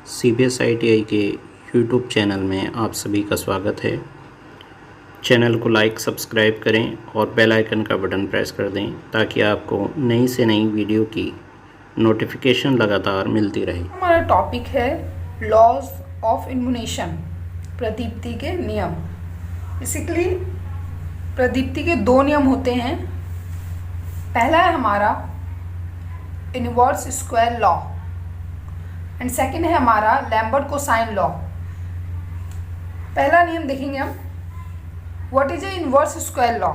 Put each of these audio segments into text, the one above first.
CBSITI के YouTube channel में आप सभी का स्वागत है। चैनल को लाइक सब्सक्राइब करें और बेल आइकन का बटन प्रेस कर दें ताकि आपको नई से नई वीडियो की नोटिफिकेशन लगातार मिलती रहे। हमारा टॉपिक है लॉज ऑफ इल्यूमिनेशन, प्रदीप्ति के नियम। बेसिकली प्रदीप्ति के दो नियम होते हैं। पहला है हमारा inverse square law and second है हमारा लैम्बर्ट कोसाइन लॉ। पहला नियम देखेंगे हम, what is A inverse square law.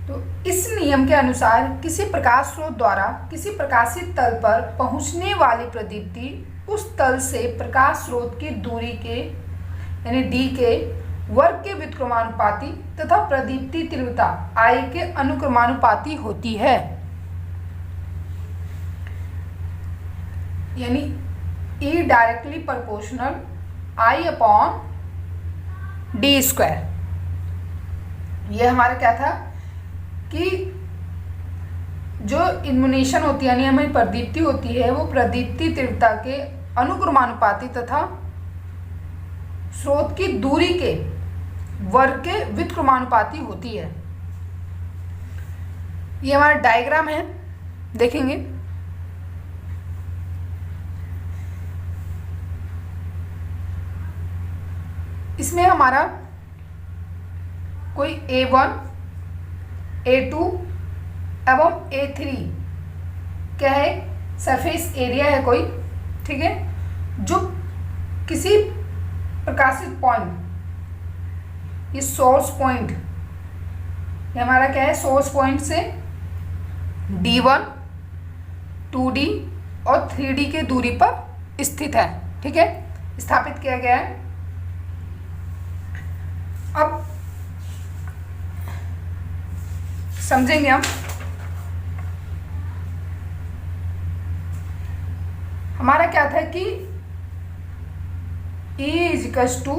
तो इस नियम के अनुसार किसी प्रकाश स्रोत द्वारा किसी प्रकाशित तल पर पहुंचने वाली प्रदीप्ति उस तल से प्रकाश स्रोत की दूरी के यानी d के वर्ग के व्युत्क्रमानुपाती तथा प्रदीप्ति तीव्रता I के अनुक्रमानुपाती होती है। यानी E directly proportional I upon d square. ये हमारा क्या था कि जो इल्यूमिनेशन होती है यानी हमारी प्रदीप्ति होती है वो प्रदीप्ति तीव्रता के अनुक्रमानुपाती तथा स्रोत की दूरी के वर्ग के व्युत्क्रमानुपाती होती है। ये हमारा डायग्राम है, देखेंगे। इसमें हमारा कोई A1, A2 एवं A3 क्या है, सरफेस एरिया है कोई, ठीक है, जो किसी प्रकाशित पॉइंट, ये सोर्स पॉइंट, ये हमारा क्या है, सोर्स पॉइंट से D1, 2D और 3D के दूरी पर स्थित है, ठीक है, स्थापित किया गया है। अब समझेंगे हम, हमारा क्या था कि E is equals to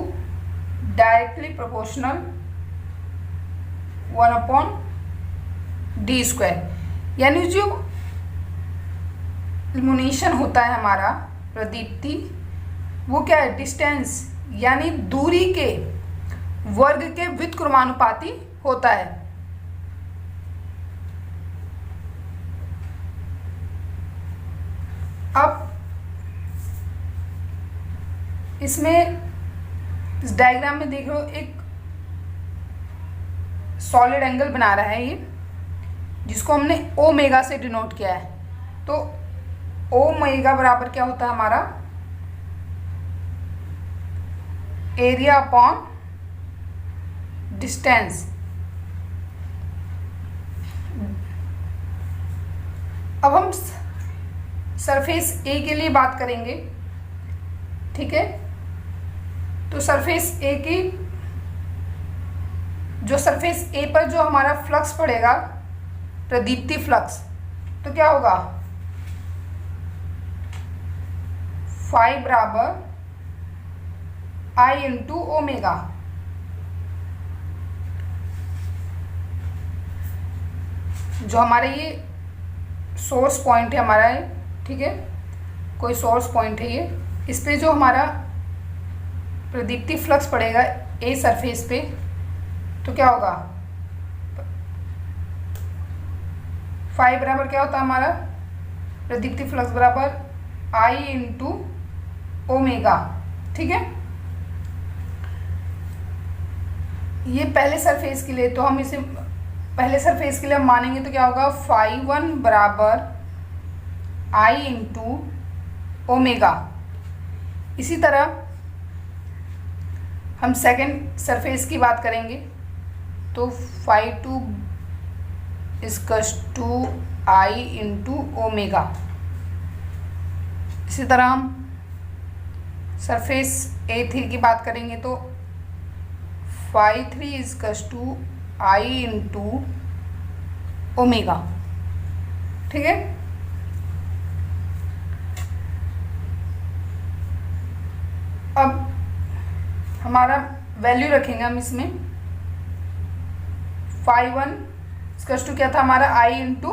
directly proportional 1 upon d square. यानी जो इल्यूमिनेशन होता है हमारा प्रदीप्ति, वो क्या है, डिस्टेंस यानी दूरी के वर्ग के व्युत्क्रमानुपाती होता है। अब इसमें इस डायग्राम में देख लो, एक सॉलिड एंगल बना रहा है ये, जिसको हमने ओमेगा से डिनोट किया है। तो ओमेगा बराबर क्या होता है हमारा, एरिया अपॉन डिस्टेंस। अब हम सरफेस ए के लिए बात करेंगे, ठीक है। तो सरफेस ए की, जो सरफेस ए पर जो हमारा फ्लक्स पड़ेगा, प्रदीप्ति फ्लक्स, तो क्या होगा, फाई बराबर I इंटू ओमेगा। जो हमारा ये सोर्स पॉइंट है हमारा, ठीक है, कोई सोर्स पॉइंट है ये, इस पे जो हमारा प्रदीप्ति फ्लक्स पड़ेगा ए सरफेस पे, तो क्या होगा, फाई बराबर क्या होता है हमारा, प्रदीप्ति फ्लक्स बराबर I इंटू ओमेगा, ठीक है। ये पहले सरफेस के लिए, तो हम इसे पहले सरफेस के लिए हम मानेंगे तो क्या होगा, फाई 1 बराबर I इंटू ओमेगा। इसी तरह हम सेकेंड सरफेस की बात करेंगे, तो phi 2 equals to I into omega. इसी तरह हम सरफेस A3 की बात करेंगे, तो phi 3 equals to I into omega, ठीक है। अब हमारा वैल्यू रखेंगे हम इसमें, फाई 1 इक्वल्स टू क्या था हमारा, I इंटू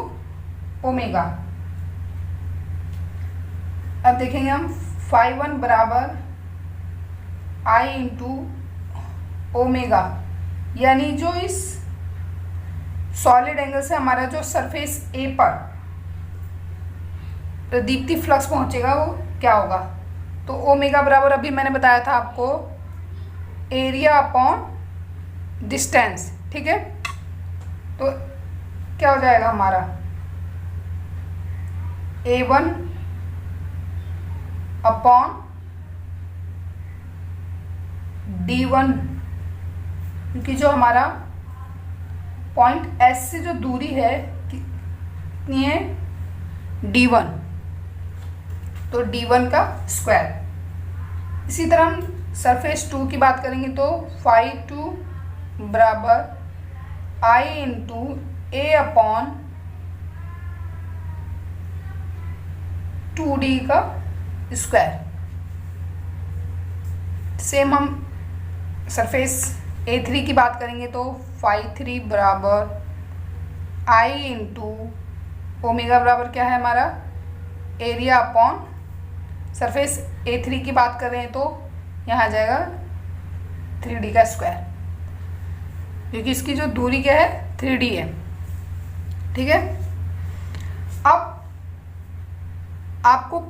ओमेगा। अब देखेंगे हम φ1 बराबर आई इंटू ओमेगा, यानी जो इस सॉलिड एंगल से हमारा जो सरफेस ए पर प्रदीप्ति फ्लक्स पहुंचेगा वो क्या होगा। तो ओमेगा बराबर अभी मैंने बताया था आपको एरिया अपॉन डिस्टेंस, ठीक है। तो क्या हो जाएगा हमारा A1 अपॉन D1, क्योंकि जो हमारा पॉइंट S से जो दूरी है कितनी है D1, तो D1 का स्क्वायर। इसी तरह हम सरफेस 2 की बात करेंगे तो φ2 बराबर I into A upon 2D का स्क्वायर। सेम हम सरफेस A3 की बात करेंगे तो φ3 बराबर I इंटू ओमेगा बराबर क्या है हमारा एरिया अपॉन, सरफेस A3 की बात कर रहे हैं तो यहाँ आ जाएगा 3D का स्क्वायर, क्योंकि इसकी जो दूरी क्या है 3D है, ठीक है। अब आपको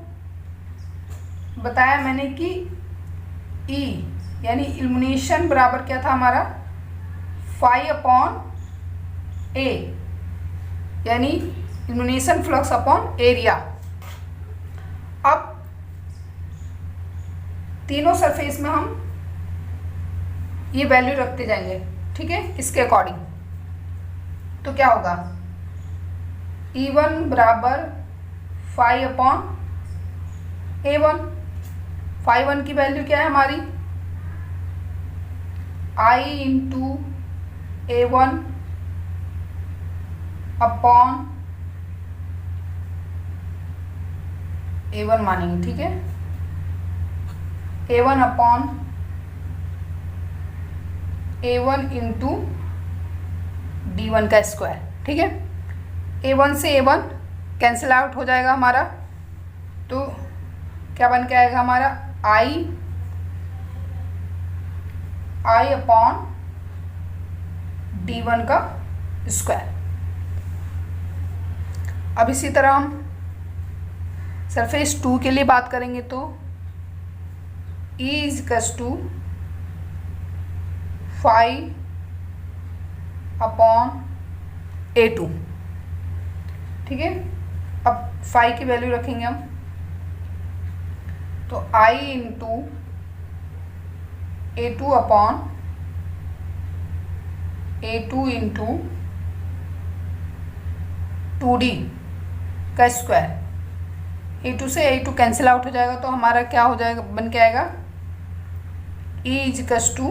बताया मैंने कि E यानी इल्यूमिनेशन बराबर क्या था हमारा फाई अपॉन ए, यानी इल्यूमिनेशन फ्लक्स अपॉन एरिया। अब तीनों सरफेस में हम ये वैल्यू रखते जाएंगे, ठीक है, इसके अकॉर्डिंग। तो क्या होगा E1 बराबर फाई अपॉन A1। φ1 की वैल्यू क्या है हमारी I into A1 upon A1 मानेंगे, ठीक है, A1 upon A1 into D1 का स्क्वायर, ठीक है। A1 से A1 कैंसिल आउट हो जाएगा हमारा, तो क्या बन के आएगा हमारा I अपॉन D1 का स्क्वायर। अब इसी तरह हम सरफेस 2 के लिए बात करेंगे तो E इजकस टू फाई अपॉन A2, ठीक है। अब फाई की वैल्यू रखेंगे हम तो I into A2 upon A2 into 2D का स्क्वायर। A2 से A2 कैंसिल आउट हो जाएगा तो हमारा क्या हो जाएगा, बन के आएगा E इजकस टू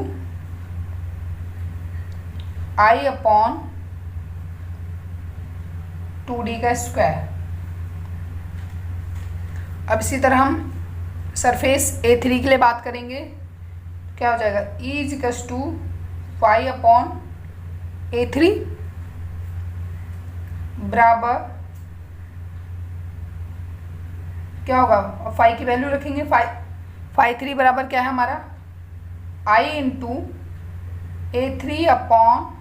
I अपॉन 2D का स्क्वायर। अब इसी तरह हम सरफेस A3 के लिए बात करेंगे, क्या हो जाएगा E इजकस टू फाई अपॉन A3 बराबर क्या होगा, फाई की वैल्यू रखेंगे, φ3 बराबर क्या है हमारा I into A3 upon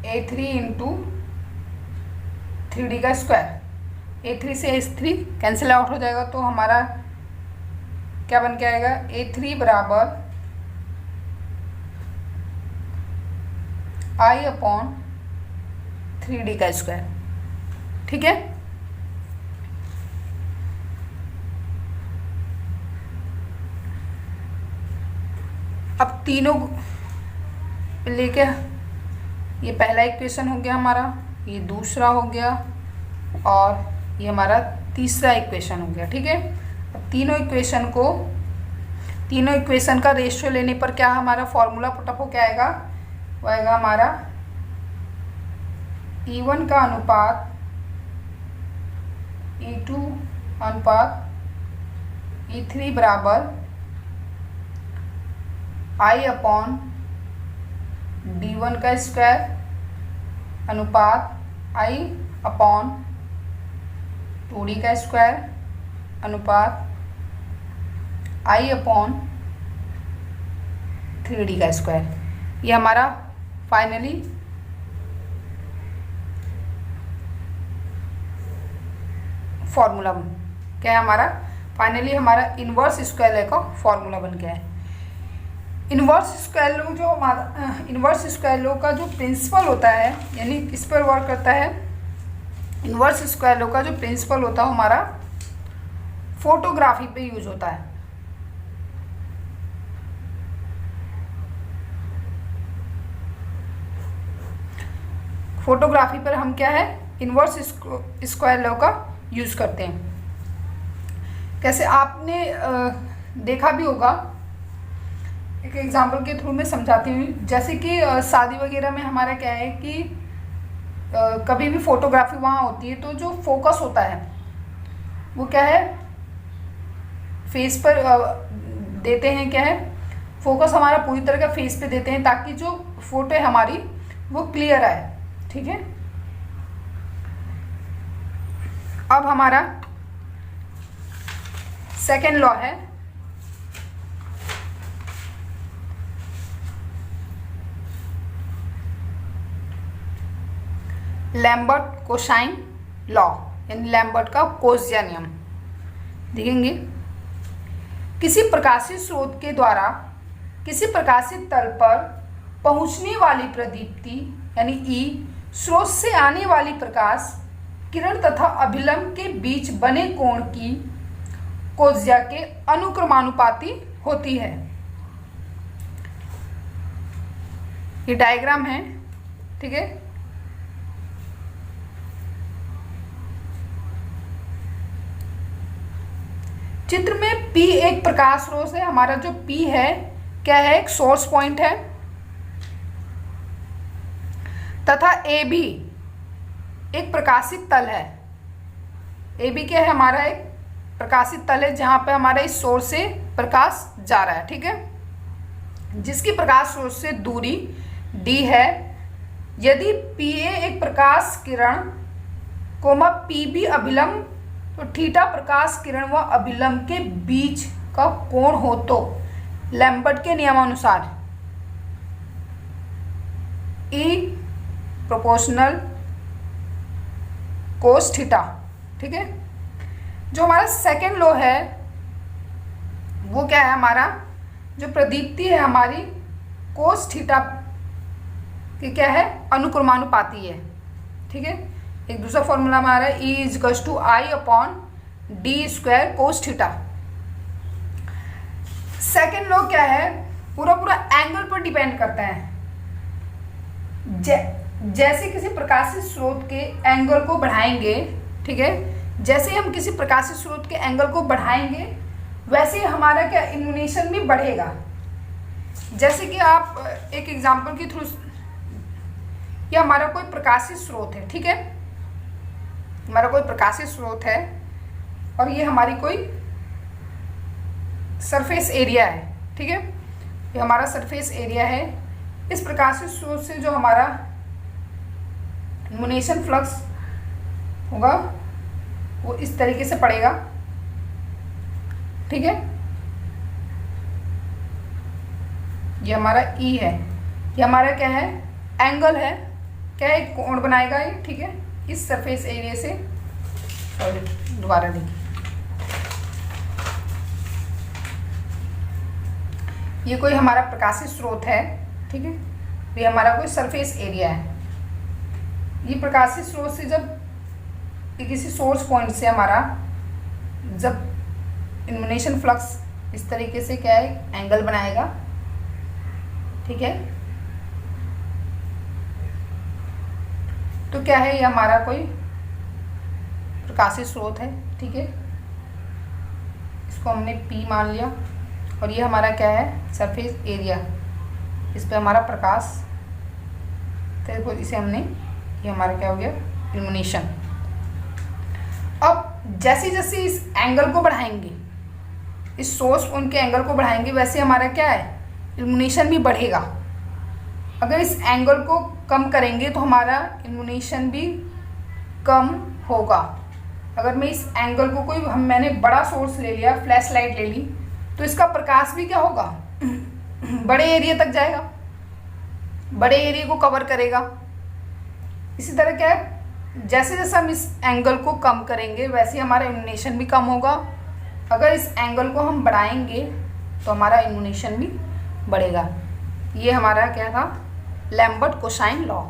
A3 into 3D का स्क्वायर। A3 से A3 कैंसिल आउट हो जाएगा तो हमारा क्या बन के आएगा A3 बराबर I अपॉन 3D का स्क्वायर, ठीक है। अब तीनों लेके ये पहला इक्वेशन हो गया हमारा, ये दूसरा हो गया और ये हमारा तीसरा इक्वेशन हो गया, ठीक है। अब तीनों इक्वेशन का रेशियो लेने पर क्या हमारा फॉर्मूला पुटअप हो क्या आएगा, वो आएगा हमारा E1 का अनुपात E2 अनुपात E3 बराबर I अपॉन D1 का स्क्वायर अनुपात I अपॉन 2D का स्क्वायर अनुपात I अपॉन 3D का स्क्वायर। ये हमारा फाइनली फॉर्मूला क्या है हमारा, फाइनली हमारा इन्वर्स स्क्वायर लॉ का फॉर्मूला बन गया है। इन्वर्स स्क्वायर लॉ जो हमारा इन्वर्स स्क्वायर लॉ का जो प्रिंसिपल होता है, यानी किस पर वर्क करता है, इन्वर्स स्क्वायर लॉ का जो प्रिंसिपल होता है हमारा फोटोग्राफी पे यूज होता है। फोटोग्राफी पर हम क्या है, इन्वर्स स्क्वायर लॉ का यूज करते हैं। कैसे आपने देखा भी होगा, एक एग्जांपल के थ्रू मैं समझाती हूँ। जैसे कि शादी वगैरह में हमारा क्या है कि कभी भी फोटोग्राफी वहाँ होती है तो जो फोकस होता है वो क्या है, फेस पर देते हैं, क्या है, फोकस हमारा पूरी तरह का फेस पे देते हैं ताकि जो फोटो है हमारी वो क्लियर आए। ठीक है, अब हमारा सेकेंड लॉ है लैम्बर्ट कोसाइन लॉ, यानी लैम्बर्ट का कोसिया नियम। देखेंगे, किसी प्रकाशित स्रोत के द्वारा किसी प्रकाशित तल पर पहुंचने वाली प्रदीप्ति यानी ई, स्रोत से आने वाली प्रकाश किरण तथा अभिलंब के बीच बने कोण की कोज्या के अनुक्रमानुपाती होती है। ये डायग्राम है, ठीक है। चित्र में P एक प्रकाश स्रोत है, हमारा जो P है क्या है, एक सोर्स पॉइंट है, तथा AB एक प्रकाशित तल है। AB क्या है, हमारा एक प्रकाशित तल है जहां पे हमारा इस सोर्स से प्रकाश जा रहा है। ठीक है, जिसकी प्रकाश स्रोत से दूरी D है। यदि PA एक प्रकाश किरण कोमा PB अभिलंब, तो थीटा प्रकाश किरण व अभिलंब के बीच का कोण हो तो लैम्बर्ट के नियमानुसार E प्रोपोर्शनल कोस थीटा। ठीक है, जो हमारा सेकेंड लॉ है वो क्या है, हमारा जो प्रदीप्ति है हमारी कोस थीटा की क्या है, अनुक्रमानुपाती है। ठीक है, एक दूसरा फॉर्मूला हमारा E is to I upon D square cos theta. Second law क्या है, पूरा पूरा एंगल पर डिपेंड करता है। जैसे किसी प्रकाशित स्रोत के एंगल को बढ़ाएंगे, ठीक है, जैसे हम किसी प्रकाशित स्रोत के एंगल को बढ़ाएंगे वैसे हमारा क्या इल्यूमिनेशन भी बढ़ेगा। जैसे कि आप एक एग्जांपल के थ्रू, ये हमारा कोई प्रकाशित स्रोत है, ठीक है, हमारा कोई प्रकाशित स्रोत है और ये हमारी कोई सरफेस एरिया है। ठीक है, ये हमारा सरफेस एरिया है। इस प्रकाशित स्रोत से जो हमारा इल्यूमिनेशन फ्लक्स होगा वो इस तरीके से पड़ेगा। ठीक है, ये हमारा E है, ये हमारा क्या है, एंगल है, क्या है, कोण बनाएगा ये। ठीक है, इस सरफेस एरिया से, दोबारा देखिए, ये कोई हमारा प्रकाशित स्रोत है। ठीक है, ये हमारा कोई सरफेस एरिया है। ये प्रकाशित स्रोत से जब किसी सोर्स पॉइंट से हमारा जब इल्यूमिनेशन फ्लक्स इस तरीके से क्या है, एंगल बनाएगा। ठीक है, तो क्या है, ये हमारा कोई प्रकाशित स्रोत है। ठीक है, इसको हमने P मान लिया और ये हमारा क्या है, सरफेस एरिया, इस पे हमारा प्रकाश, तो इसे हमने, ये हमारा क्या हो गया, इल्यूमिनेशन। अब जैसे जैसे इस एंगल को बढ़ाएंगे, इस सोर्स पॉइंट के एंगल को बढ़ाएंगे, वैसे हमारा क्या है, इल्यूमिनेशन भी बढ़ेगा। अगर इस एंगल को कम करेंगे तो हमारा इल्यूमिनेशन भी कम होगा। अगर मैं इस एंगल को मैंने बड़ा सोर्स ले लिया, फ्लैश लाइट ले ली, तो इसका प्रकाश भी क्या होगा, बड़े एरिया तक जाएगा, बड़े एरिया को कवर करेगा। इसी तरह क्या है, जैसे जैसे हम इस एंगल को कम करेंगे वैसे हमारा इल्यूमिनेशन भी कम होगा। अगर इस एंगल को हम बढ़ाएंगे तो हमारा इल्यूमिनेशन भी बढ़ेगा। ये हमारा क्या था, लैम्बर्ट कोसाइन लॉ।